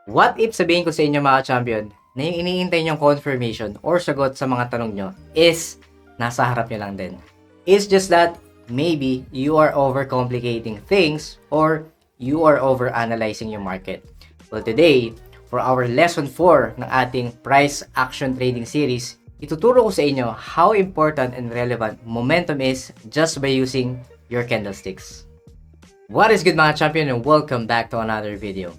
What if sabihin ko sa inyo mga champion na yung iniintay nyong confirmation or sagot sa mga tanong nyo is nasa harap nyo lang din. It's just that maybe you are overcomplicating things or you are overanalyzing yung market. Well, today, for our lesson 4 ng ating price action trading series, ituturo ko sa inyo how important and relevant momentum is just by using your candlesticks. What is good mga champion, and welcome back to another video.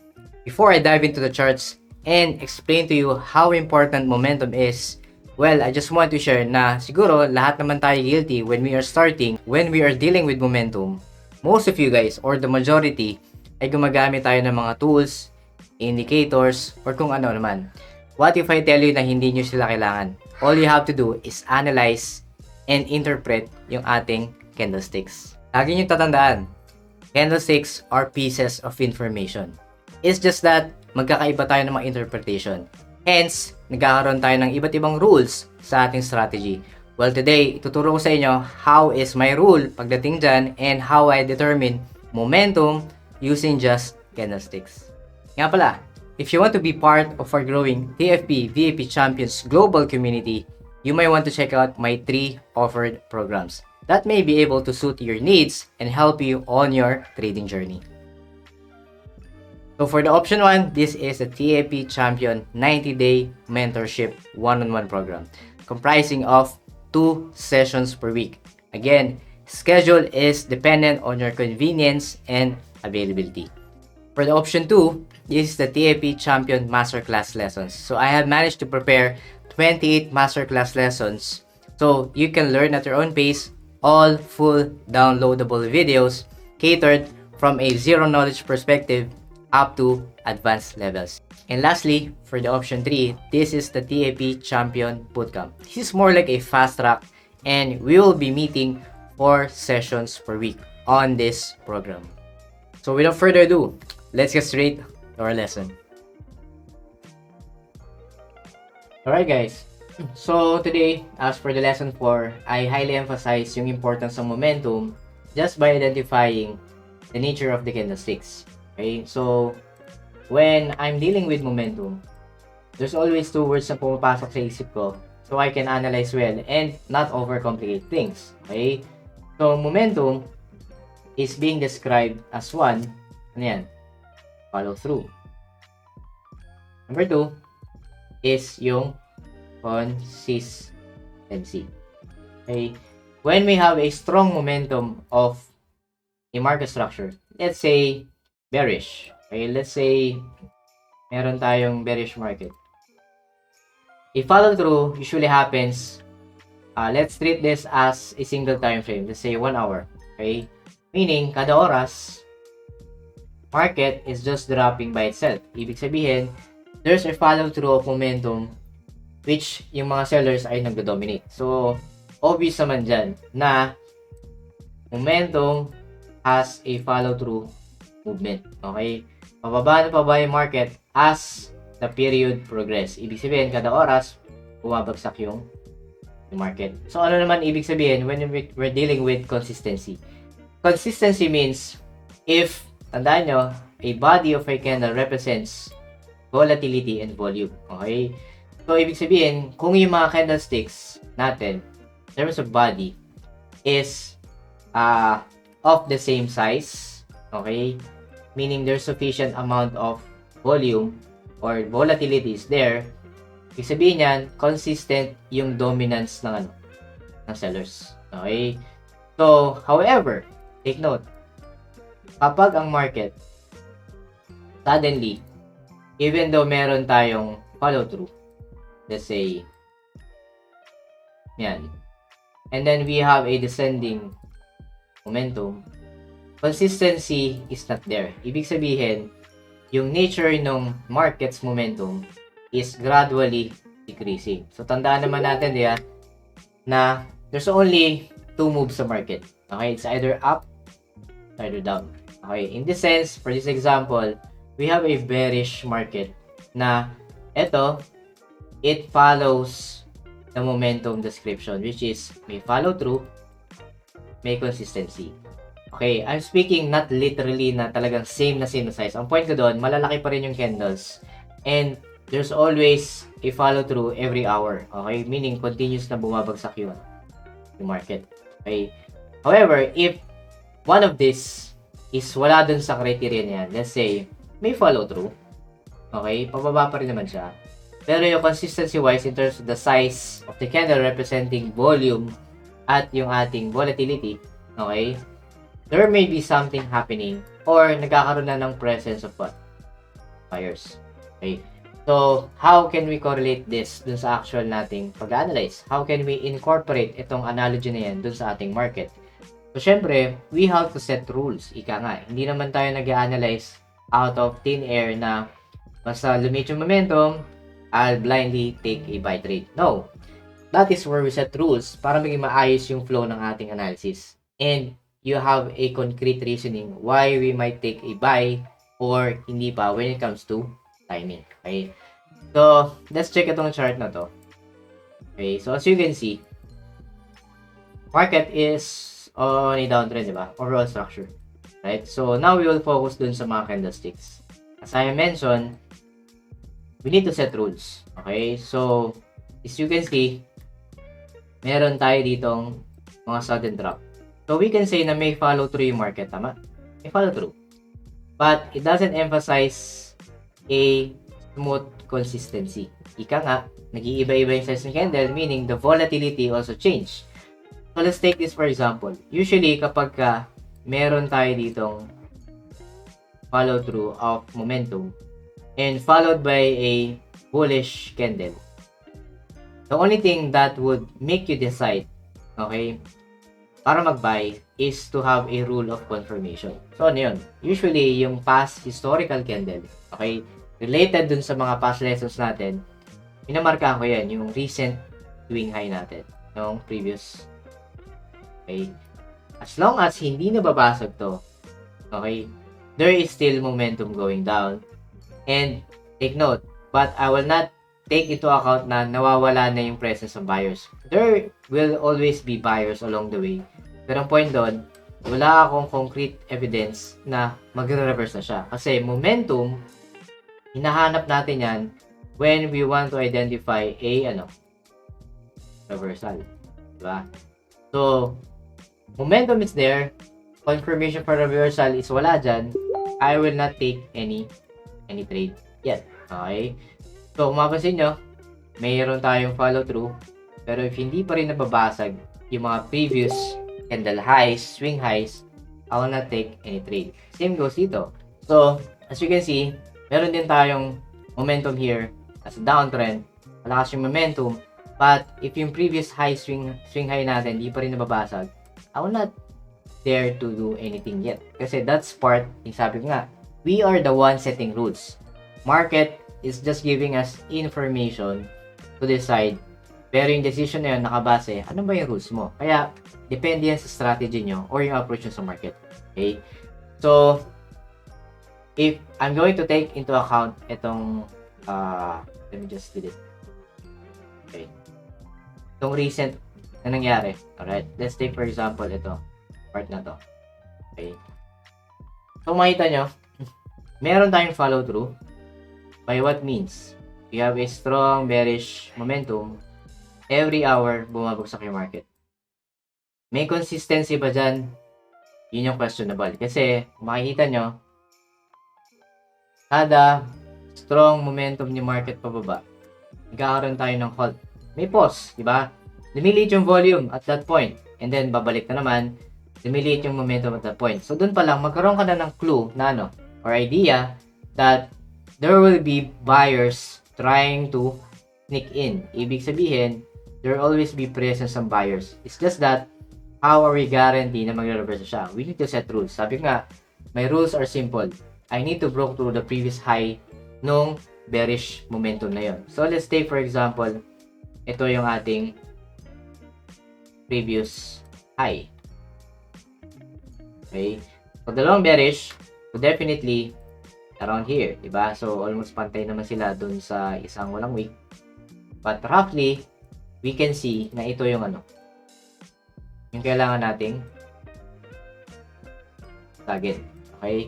Before I dive into the charts and explain to you how important momentum is, well, I just want to share na siguro lahat naman tayo guilty when we are dealing with momentum. Most of you guys, or the majority, ay gumagamit tayo ng mga tools, indicators, or kung ano naman. What if I tell you na hindi nyo sila kailangan? All you have to do is analyze and interpret yung ating candlesticks. Lagi nyo tatandaan, candlesticks are pieces of information. It's just that magkakaiba tayo ng mga interpretation. Hence, nagkakaroon tayo ng iba't ibang rules sa ating strategy. Well, today, ituturo ko sa inyo how is my rule pagdating dyan and how I determine momentum using just candlesticks. Nga pala, if you want to be part of our growing TFP VIP Champions global community, you may want to check out my 3 offered programs that may be able to suit your needs and help you on your trading journey. So for the option 1, this is the TAP Champion 90-day mentorship one-on-one program comprising of 2 sessions per week. Again, schedule is dependent on your convenience and availability. For the option 2, this is the TAP Champion Masterclass lessons. So I have managed to prepare 28 masterclass lessons so you can learn at your own pace, all full downloadable videos catered from a zero knowledge perspective up to advanced levels. And lastly, for the option 3, this is the TAP Champion Bootcamp. This is more like a fast track and we will be meeting 4 sessions per week on this program. So without further ado, let's get straight to our lesson. Alright guys, so today, as for the lesson 4, I highly emphasize yung importance ng momentum just by identifying the nature of the candlesticks. Okay, so when I'm dealing with momentum, there's always 2 words na pumapasok sa isip ko so I can analyze well and not overcomplicate things. Okay, so momentum is being described as 1, ano yan? Follow through. Number 2 is yung consistency. Okay, when we have a strong momentum of a market structure, let's say bearish. Okay, let's say meron tayong bearish market. A follow through usually happens, let's treat this as a single time frame. Let's say 1 hour. Okay, meaning kada oras market is just dropping by itself. Ibig sabihin, there's a follow through of momentum which yung mga sellers ay nagdo-dominate. So, obvious naman dyan na momentum has a follow through movement. Okay? Pababa na pababa yung market as the period progress. Ibig sabihin, kada oras, bumabagsak yung market. So, ano naman ibig sabihin when we're dealing with consistency? Consistency means, if, tandaan nyo, a body of a candle represents volatility and volume. Okay? So, ibig sabihin, kung yung mga candlesticks natin, in terms of body, is of the same size, okay? Meaning there's sufficient amount of volume or volatility is there. Ibig sabihin yan, consistent yung dominance ng sellers. Okay? So, however, take note, kapag ang market suddenly, even though meron tayong follow through, let's say yan, and then we have a descending momentum, consistency is not there. Ibig sabihin, yung nature ng market's momentum is gradually decreasing. So, tandaan naman natin diyan na there's only 2 moves sa market. Okay? It's either up, either down. Okay? In this sense, for this example, we have a bearish market na ito, it follows the momentum description, which is may follow through, may consistency. Okay, I'm speaking not literally na talagang same na size. Ang point ko doon, malalaki pa rin yung candles And there's always a follow through every hour. Okay? Meaning continuous na bumabagsak yung market. Okay? However, if one of this is wala dun sa criteria niyan, let's say may follow through. Okay? Pababa pa rin naman siya. Pero yung consistency wise in terms of the size of the candle representing volume at yung ating volatility, okay? There may be something happening or nagkakaroon na ng presence of what? Buyers. Okay. So, how can we correlate this dun sa actual nating pag-analyze? How can we incorporate itong analogy na yan dun sa ating market? So, syempre, we have to set rules. Ika nga, hindi naman tayo nag-analyze out of thin air na basta lumit yung momentum, I'll blindly take a buy trade. No. That is where we set rules para maging maayos yung flow ng ating analysis. And you have a concrete reasoning why we might take a buy or hindi pa when it comes to timing. Okay? So, let's check itong chart na to. Okay? So, as you can see, market is on a downtrend, diba? Overall structure. Right? So, now we will focus dun sa mga candlesticks. As I mentioned, we need to set rules. Okay? So, as you can see, meron tayo ditong mga sudden drop. So, we can say na may follow through yung market, tama? May follow through. But, it doesn't emphasize a smooth consistency. Ika nga, nag-iiba-iba yung size ng candle, meaning the volatility also change. So, let's take this for example. Usually, kapag meron tayo ditong follow through of momentum and followed by a bullish candle, the only thing that would make you decide, okay, para mag-buy is to have a rule of confirmation. So, ano yun? Usually, yung past historical candle, okay, related dun sa mga past lessons natin, minamarkahan ko yan, yung recent swing high natin, yung previous. Okay? As long as hindi nababasag to, okay, there is still momentum going down. And, take note, but I will not take into account na nawawala na yung presence of buyers. There will always be buyers along the way. Pero ang point doon, wala akong concrete evidence na magre-reverse na siya. Kasi momentum, hinahanap natin yan when we want to identify a reversal. Diba? So, momentum is there. Confirmation for reversal is wala dyan. I will not take any trade yet. Okay? So, kung mapapansin nyo, mayroon tayong follow through. Pero if hindi pa rin nababasag yung mga previous candle highs, swing highs, I will not take any trade. Same goes dito. So, as you can see, meron din tayong momentum here as a downtrend. Malakas yung momentum. But, if yung previous high swing high natin, hindi pa rin nababasag, I will not dare to do anything yet. Kasi that's part, yung sabi ko nga, we are the one setting rules. Market is just giving us information to decide. Pero yung decision na yun, nakabase, ano ba yung rules mo? Kaya, depende yan sa strategy nyo or yung approach nyo sa market. Okay? So, if I'm going to take into account itong, let me just do this. Okay. Itong recent na nangyari. Alright? Let's take for example, ito. Part na to. Okay? So, makita nyo, meron tayong follow through. By what means? We have a strong bearish momentum. Every hour, bumabagsak yung market. May consistency ba dyan? Yun yung questionable. Kasi, makikita nyo, kada strong momentum ni market pababa, nagkakaroon tayo ng halt. May pause, di ba? Lumiliit yung volume at that point. And then, babalik na naman, lumiliit yung momentum at that point. So, dun pa lang, magkaroon ka na ng clue na or idea that there will be buyers trying to sneak in. Ibig sabihin, there will always be presence ng buyers. It's just that, how are we guarantee na magre-reverse siya? We need to set rules. Sabi nga, my rules are simple. I need to break through the previous high nung bearish momentum na yon. So, let's take for example, ito yung ating previous high. Okay? So, dalawang bearish, so definitely, around here, diba? So, almost pantay naman sila dun sa isang walang wick. But roughly, we can see na ito yung yung kailangan nating target. Okay?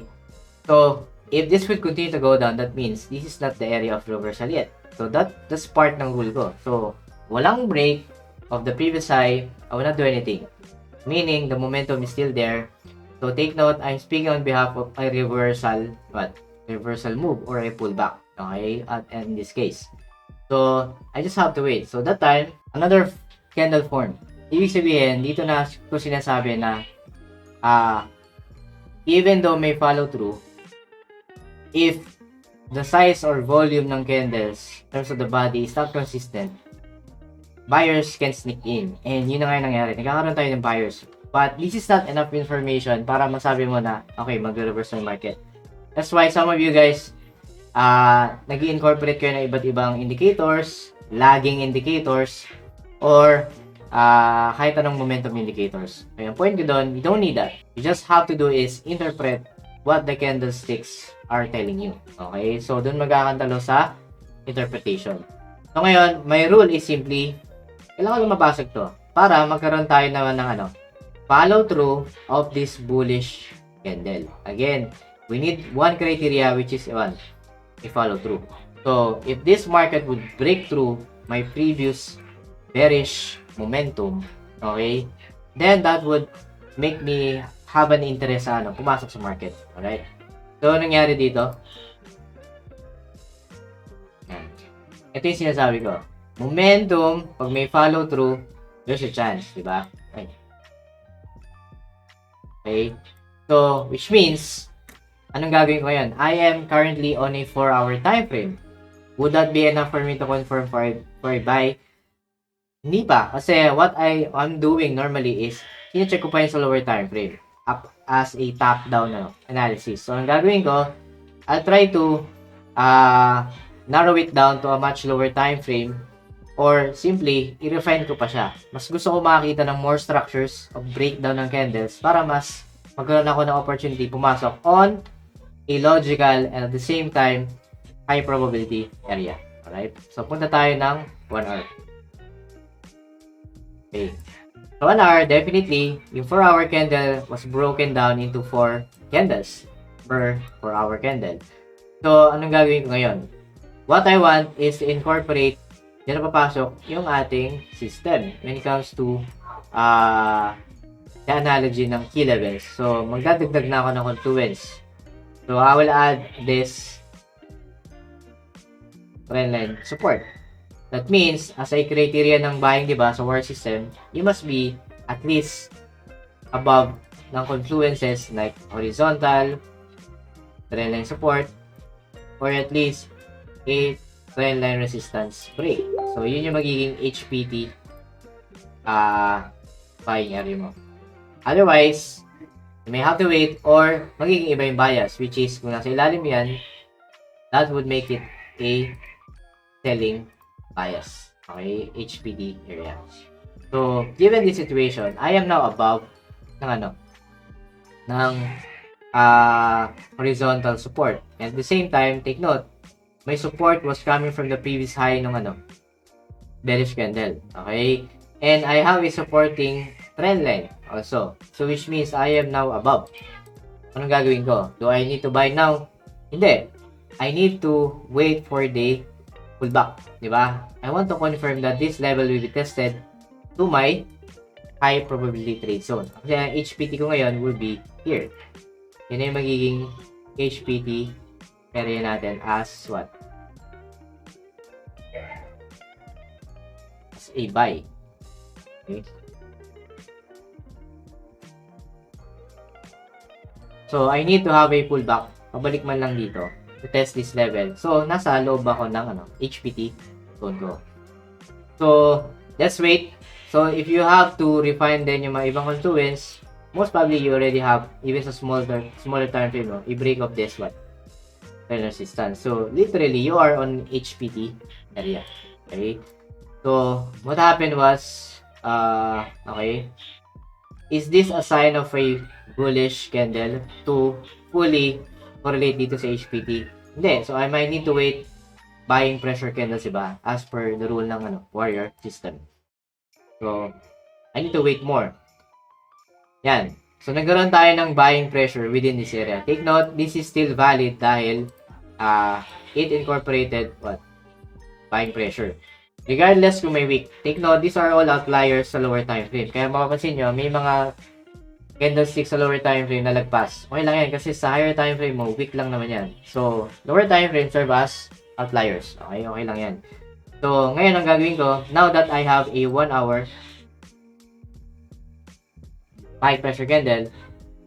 So, if this would continue to go down, that means this is not the area of reversal yet. So that's part ng rule ko. So walang break of the previous high, I will not do anything. Meaning the momentum is still there. So take note, I'm speaking on behalf of a reversal, reversal move or a pullback. Okay, in this case. So I just have to wait. So that time, another candle form. Ibig sabihin, dito na ko sinasabi na even though may follow through, if the size or volume ng candles in terms of the body is not consistent, buyers can sneak in. And yun na nga yung nangyari. Nagkakaroon tayo ng buyers. But this is not enough information para masabi mo na, okay, mag-reverse ng market. That's why some of you guys, nag-incorporate kayo ng iba't ibang indicators, lagging indicators, or kahit anong momentum indicators. Kaya ang point ko doon, you don't need that. You just have to do is interpret what the candlesticks are telling you. Okay? So, doon magkakantalo sa interpretation. So, ngayon, my rule is simply, kailangan lumabasag to para magkaroon tayo naman ng follow through of this bullish candle. Again, we need one criteria which is a follow through. So, if this market would break through my previous bearish momentum, okay, then that would make me have an interest sa pumasok sa market. Alright? So, nangyari dito? Ito yung sinasabi ko. Momentum, pag may follow through, there's a chance, di ba? Okay? So, which means, anong gagawin ko ngayon? I am currently on a 4-hour time frame. Would that be enough for me to confirm for a buy? Hindi pa. Kasi what I'm doing normally is, sine-check ko pa yung sa lower time frame up as a top-down analysis. So, ang gagawin ko, I'll try to narrow it down to a much lower time frame or simply, i-refine ko pa siya. Mas gusto ko makakita ng more structures of breakdown ng candles para mas magkaroon ako ng opportunity pumasok on a logical and at the same time, high probability area. Alright? So, punta tayo ng 1 hour. Okay. So, 1 hour, definitely, yung 4-hour candle was broken down into 4 candles per 4-hour candle. So, anong gagawin ko ngayon? What I want is to incorporate, dyan na papasok, yung ating system when it comes to the analogy ng key levels. So, magdadagdag na ako ng confluence. So, I will add this trendline support. That means, as a criteria ng buying, diba, sa war system, you must be at least above ng confluences like horizontal, trendline support, or at least a trendline resistance break. So, yun yung magiging HPT buying area mo. Otherwise, you may have to wait or magiging iba yung bias, which is kung nasa ilalim yan, that would make it a selling bias. Okay? HPD area. So, given this situation, I am now above ng horizontal support. And at the same time, take note, my support was coming from the previous high ng bearish candle. Okay? And I have a supporting trend line also. So, which means I am now above. Anong gagawin ko? Do I need to buy now? Hindi. I need to wait for the pullback. Diba? I want to confirm that this level will be tested to my high probability trade zone. Kasi ang HPT ko ngayon will be here. Yan yung magiging HPT area natin as what? As a buy. Okay. So, I need to have a pullback. Pabalik man lang dito to test this level. So, nasa loob ako ng HPT zone ko. So, let's wait. So, if you have to refine din yung mga ibang confluence, most probably you already have, even sa smaller time frame, no, i-break of this one. Resistance. So, literally, you are on HPT area. Okay? So, what happened was, okay, is this a sign of a bullish candle to fully correlate dito sa HPT? Hindi. So, I might need to wait buying pressure candles, diba? As per the rule ng warrior system. So, I need to wait more. Yan. So, nagkaroon tayo ng buying pressure within this area. Take note, this is still valid dahil it incorporated what? Buying pressure. Regardless kung may wick. Take note, these are all outliers sa lower time frame. Kaya mapapansin nyo, may mga candlestick sa lower time frame na lagpas. Okay lang yan kasi sa higher time frame mo, wick lang naman yan. So, lower time frame serve as outliers. Okay, okay lang yan. So, ngayon ang gagawin ko, now that I have a 1 hour high pressure candle,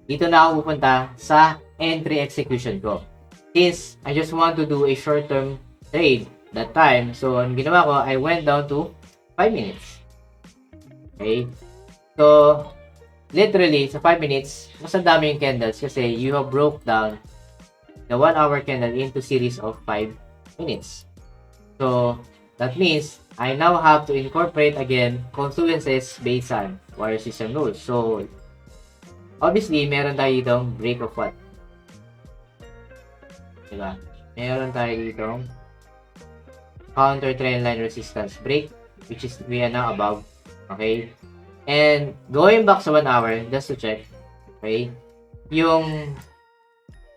dito na ako pupunta sa entry execution ko. Since I just want to do a short-term trade that time, so ang ginawa ko, I went down to 5 minutes. Okay? So, literally, sa 5 minutes, mas ang dami yung candles kasi you have broke down the 1 hour candle into series of 5 minutes. So, that means, I now have to incorporate again confluences based on wire system rules. So, obviously, meron tayo ditong break of what? Diba? Meron tayo ditong counter trend line resistance break, which is we are now above. Okay? And going back sa 1 hour, just to check, okay, yung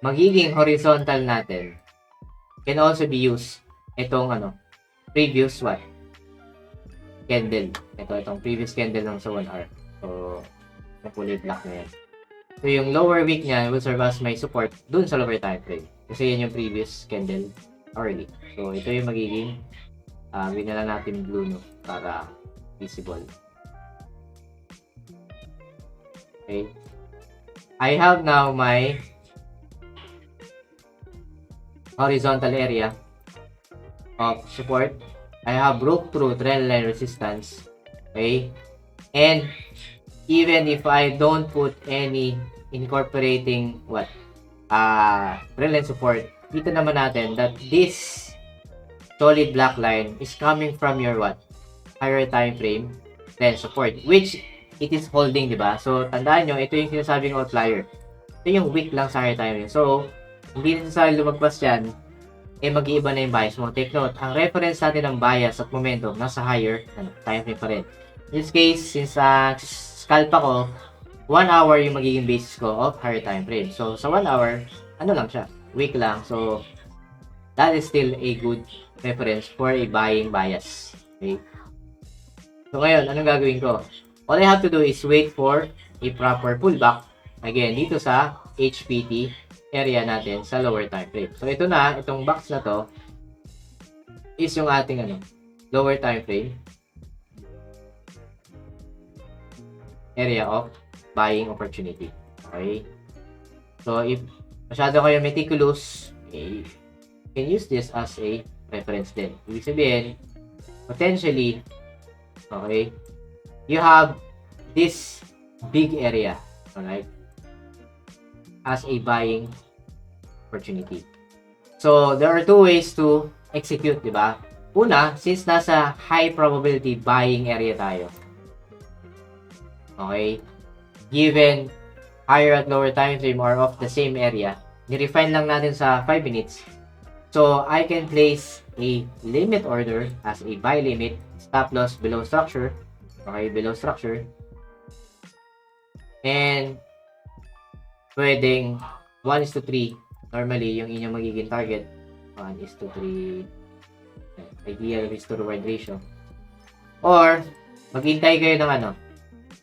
magiging horizontal natin can also be used itong previous what? Candle. Itong previous candle ng sa 1 hour. So, yung kulay black na yan. So, yung lower wick niya will serve as my support dun sa lower time frame. Kasi yan yung previous candle hourly. So, ito yung magiging binala natin blue, no? Para visible. Okay. I have now my horizontal area of support. I have broke through trend line resistance. Okay. And even if I don't put any incorporating what? Trend line support, kita naman natin that this solid black line is coming from your what? Higher time frame trend support, which it is holding, di ba? So, tandaan nyo, ito yung sinasabing outlier. Ito yung wick lang sa higher time frame. So, hindi necessarily lumagpas yan, mag-iiba na yung bias mo. Take note, ang reference natin ng bias at momentum nasa higher time frame pa rin. In this case, since scalp ako, 1 hour yung magiging basis ko of higher time frame. So, sa 1 hour, lang siya? Wick lang. So, that is still a good reference for a buying bias. Okay? So, ngayon, anong gagawin ko? All I have to do is wait for a proper pullback. Again, dito sa HPT area natin sa lower time frame. So, ito na, itong box na to is yung ating lower time frame area of buying opportunity. Okay? So, if masyado kayo meticulous, okay, you can use this as a reference din. Ibig sabihin, potentially, okay, you have this big area, alright, as a buying opportunity. So, there are two ways to execute, di ba? Una, since nasa high probability buying area tayo, okay, given higher at lower time frame or of the same area, ni-refine lang natin sa 5 minutes. So, I can place a limit order as a buy limit, stop loss below structure. Okay, below structure. And, pwedeng 1:3. Normally, yung inyong magiging target, 1:3. Ideal risk to reward ratio. Or, maghintay kayo ng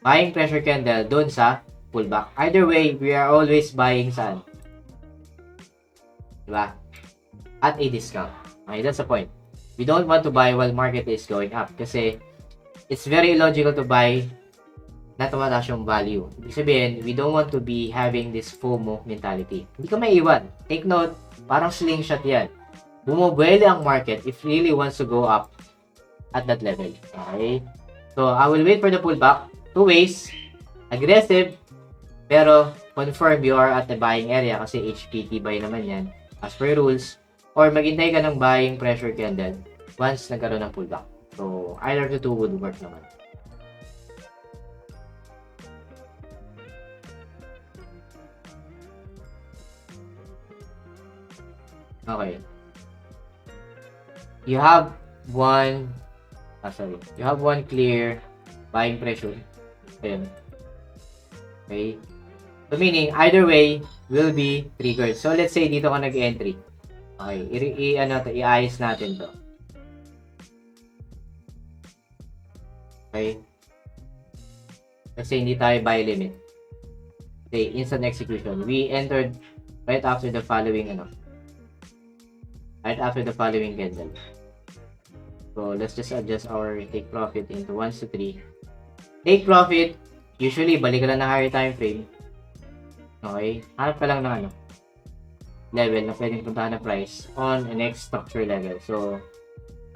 buying pressure candle doon sa pullback. Either way, we are always buying saan? Diba? At a discount. Okay, that's the point. We don't want to buy while market is going up kasi it's very illogical to buy na tumataas yung value. Ibig sabihin, we don't want to be having this FOMO mentality. Hindi ka maiiwan. Take note, parang slingshot yan. Bumubueli ang market if really wants to go up at that level. Okay? So, I will wait for the pullback. Two ways. Aggressive, pero confirm you are at the buying area kasi HPT buy naman yan as per rules. Or maghintay ka ng buying pressure candle once nagkaroon ng pullback. So, either the two would work naman. Okay. You have one clear buying pressure. Ayan. Okay. So meaning, either way will be triggered. So let's say dito ka nag-entry. Okay, iayos natin to. Okay. Kasi hindi tayo buy limit. Okay, instant execution. We entered right after the following candle. So let's just adjust our take profit into 1 to 3. Take profit, usually balik ka lang ng higher time frame. Okay, hanap ka lang ng level na pwedeng puntahan na price on the next structure level. So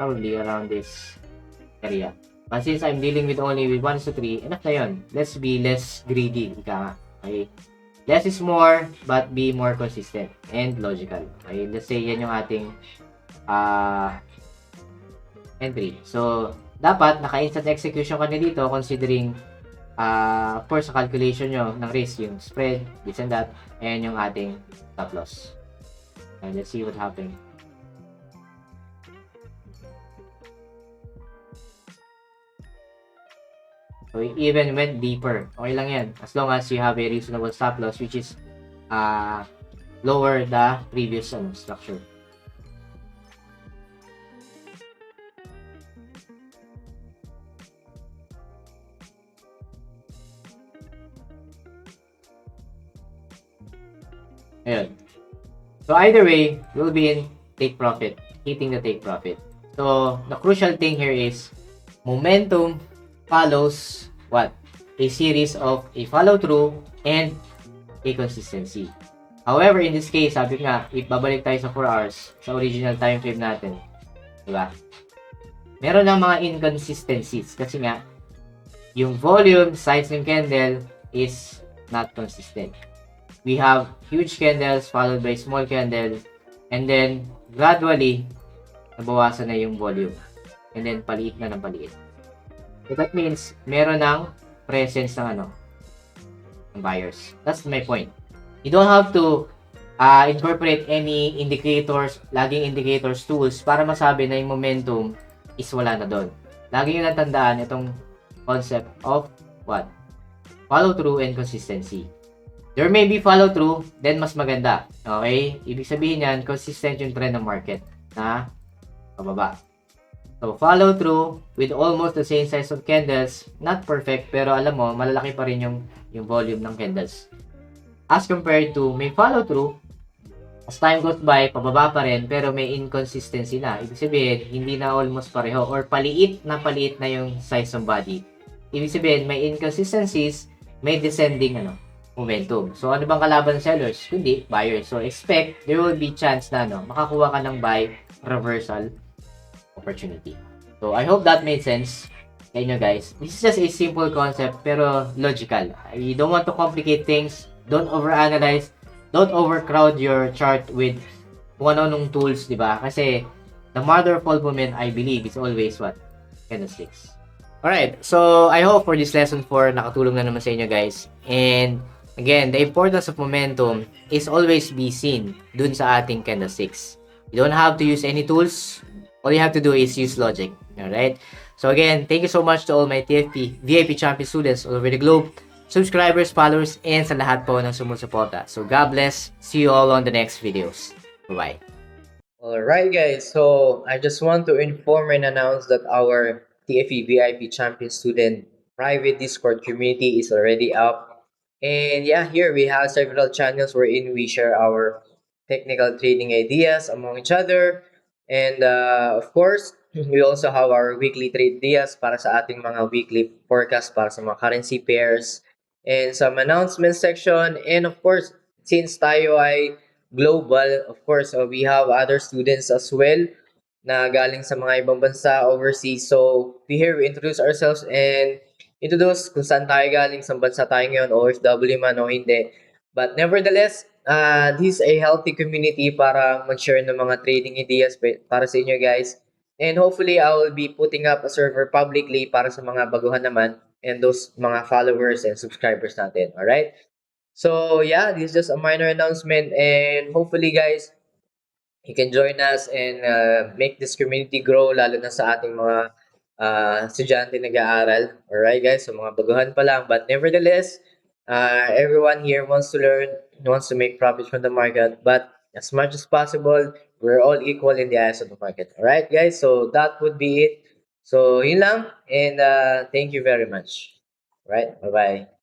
probably around this area. But since I'm dealing with only with 1 to 3, enough na yun. Let's be less greedy. Okay? Less is more, but be more consistent and logical. Okay? Let's say yan yung ating entry. So, dapat naka-instant execution ka na dito considering of course, sa calculation nyo ng risk, yung spread, this and that, and yung ating stop loss. And let's see what happened. So, it even went deeper. Okay lang yan. As long as you have a reasonable stop loss, which is lower the previous structure. Ayun. So, either way, you'll be in take profit, hitting the take profit. So, the crucial thing here is momentum follows what? A series of a follow-through and a consistency. However, in this case, sabi nga, if babalik tayo sa 4 hours, sa original time frame natin, diba? Meron ng mga inconsistencies kasi nga, yung volume, size ng candle is not consistent. We have huge candles followed by small candles, and then gradually, nabawasan na yung volume. And then, paliit na ng paliit. So that means, meron ng presence ng ng buyers. That's my point. You don't have to incorporate any indicators, laging indicators tools para masabi na yung momentum is wala na doon. Lagi nyo natandaan itong concept of what? Follow through and consistency. There may be follow through, then mas maganda. Okay? Ibig sabihin yan, consistent yung trend ng market na pababa. So, follow through with almost the same size of candles. Not perfect, pero alam mo, malalaki pa rin yung volume ng candles. As compared to may follow through, as time goes by, pababa pa rin, pero may inconsistency na. Ibig sabihin, hindi na almost pareho or paliit na yung size ng body. Ibig sabihin, may inconsistencies, may descending momentum. So, ano bang kalaban ng sellers? Kundi, buyers. So, expect there will be chance na makakuha ka ng buy reversal opportunity. So, I hope that made sense sa inyo guys. This is just a simple concept pero logical. You don't want to complicate things. Don't overanalyze. Don't overcrowd your chart with kung ano-anong tools, di ba? Kasi the mother of all movement, I believe, is always what? Candlesticks. Alright, so I hope for this lesson 4, nakatulong na naman sa inyo guys. And again, the importance of momentum is always be seen dun sa ating candlesticks. You don't have to use any tools. All you have to do is use logic. Alright? So again, thank you so much to all my TFP VIP champion students all over the globe, subscribers, followers, and sa lahat po ng sumusuporta. So God bless. See you all on the next videos. Bye-bye. Alright guys, so I just want to inform and announce that our TFE VIP champion student private Discord community is already up. And yeah, here we have several channels wherein we share our technical trading ideas among each other. And of course, we also have our weekly trade ideas para sa ating mga weekly forecast para sa mga currency pairs and some announcement section. And of course, since tayo ay global, of course, we have other students as well na galing sa mga ibang bansa overseas. So, we introduce ourselves and introduce kung saan tayo galing, sa bansa tayo ngayon, OFW man o hindi. But nevertheless, this is a healthy community para mag-share ng mga trading ideas para sa inyo guys. And hopefully, I will be putting up a server publicly para sa mga baguhan naman and those mga followers and subscribers natin. Alright? So yeah, this is just a minor announcement and hopefully guys, you can join us and make this community grow lalo na sa ating mga estudyante nag-aaral. Alright guys, so mga baguhan pa lang but nevertheless, Everyone here wants to learn, wants to make profits from the market, but as much as possible, we're all equal in the eyes of the market. All right, guys. So that would be it. So yun lang, and thank you very much. All right, bye bye.